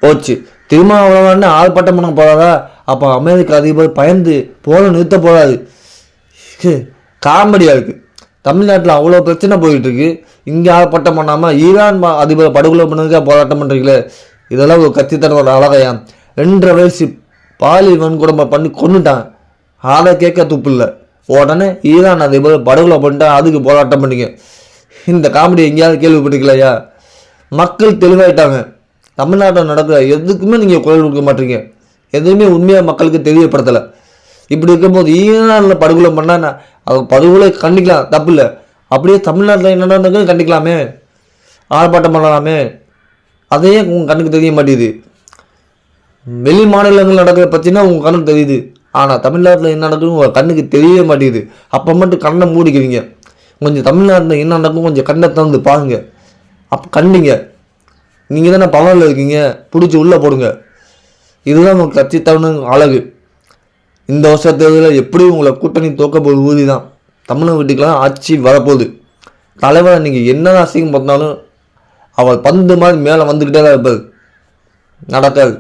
போச்சு. திருமாவளவன் ஆள்பட்டம் பண்ண போறாரா? அப்போ அமெரிக்க அதிபர் பயந்து போல நிறுத்த போறாரு. காமெடியா இருக்கு. தமிழ்நாட்டில் அவ்வளோ பிரச்சனை போயிட்டு இருக்கு, இங்கே ஆள்பட்டம் பண்ணாமல் ஈரான் அதிபர் படுகொலை பண்ணதுக்காக போராட்டம் பண்ணுறீங்களே, இதெல்லாம் ஒரு கத்தித்தனோட அழகையா? 2.5 வயசு பாலியல் வன்கொடுமை பண்ணி கொண்டுட்டான், அதை கேட்க துப்பு இல்லை. உடனே ஈரான் அதிபர் படுகொலை பண்ணிட்டா அதுக்கு போராட்டம் பண்ணிங்க. இந்த காமெடி எங்கேயாவது கேள்விப்பட்டிருக்கலையா? மக்கள் தெளிவாயிட்டாங்க. தமிழ்நாட்டில் நடக்கிற எதுக்குமே நீங்கள் குரல் கொடுக்க மாட்டீங்க, எதுவுமே உண்மையாக மக்களுக்கு தெரியப்படுத்தலை. இப்படி இருக்கும்போது ஈரானில் படுகொலை பண்ணால் அது படுகொலை கண்டிக்கலாம், தப்பு இல்லை. அப்படியே தமிழ்நாட்டில் என்ன நடந்ததுன்னு கண்டிக்கலாமே, ஆர்ப்பாட்டம் பண்ணலாமே, அதையே உங்கள் கண்ணுக்கு தெரிய மாட்டேங்குது. வெளி மாநிலங்கள் நடக்கிறத பற்றினா உங்கள் கண்ணுக்கு தெரியுது, ஆனால் தமிழ்நாட்டில் என்ன நடக்குதுன்னு உங்கள் கண்ணுக்கு தெரியவே மாட்டேங்குது. அப்போ மட்டும் கண்ணை மூடிக்கிறீங்க. கொஞ்சம் தமிழ்நாட்டில் என்ன நடக்கும் கொஞ்சம் கண்ணை திறந்து பாருங்க, அப்போ கண்டிங்க. நீங்கள் தானே பவரில் இருக்கீங்க, பிடிச்சி உள்ளே போடுங்க. இதுதான் உங்கள் கட்சி தவணு அழகு. இந்த வருஷ தேர்தலில் எப்படியும் உங்களை கூட்டணி தோக்க போகுது உறுதி தான். தமிழக வீட்டுக்கெல்லாம் ஆட்சி வரப்போகுது. தலைவரை நீங்கள் என்னதான் அசிங்கம் பார்த்தாலும் அவர் பந்து மாதிரி மேலே வந்துக்கிட்டே தான் இருப்பார். நடக்காது.